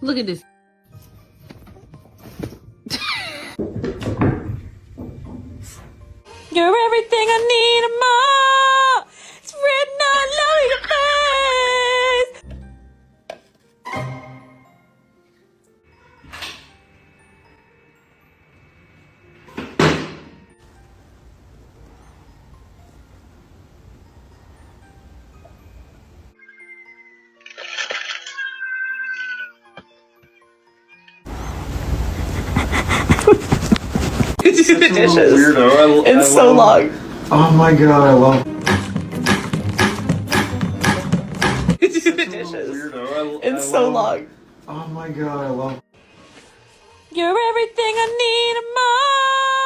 Look at this. You're everything I need and more. It's written all over your face. Do the dishes. Weirdo. It's so long. Oh my god, I love. Do the dishes. Weirdo. It's so long. Oh my god, I love. You're everything I need and more.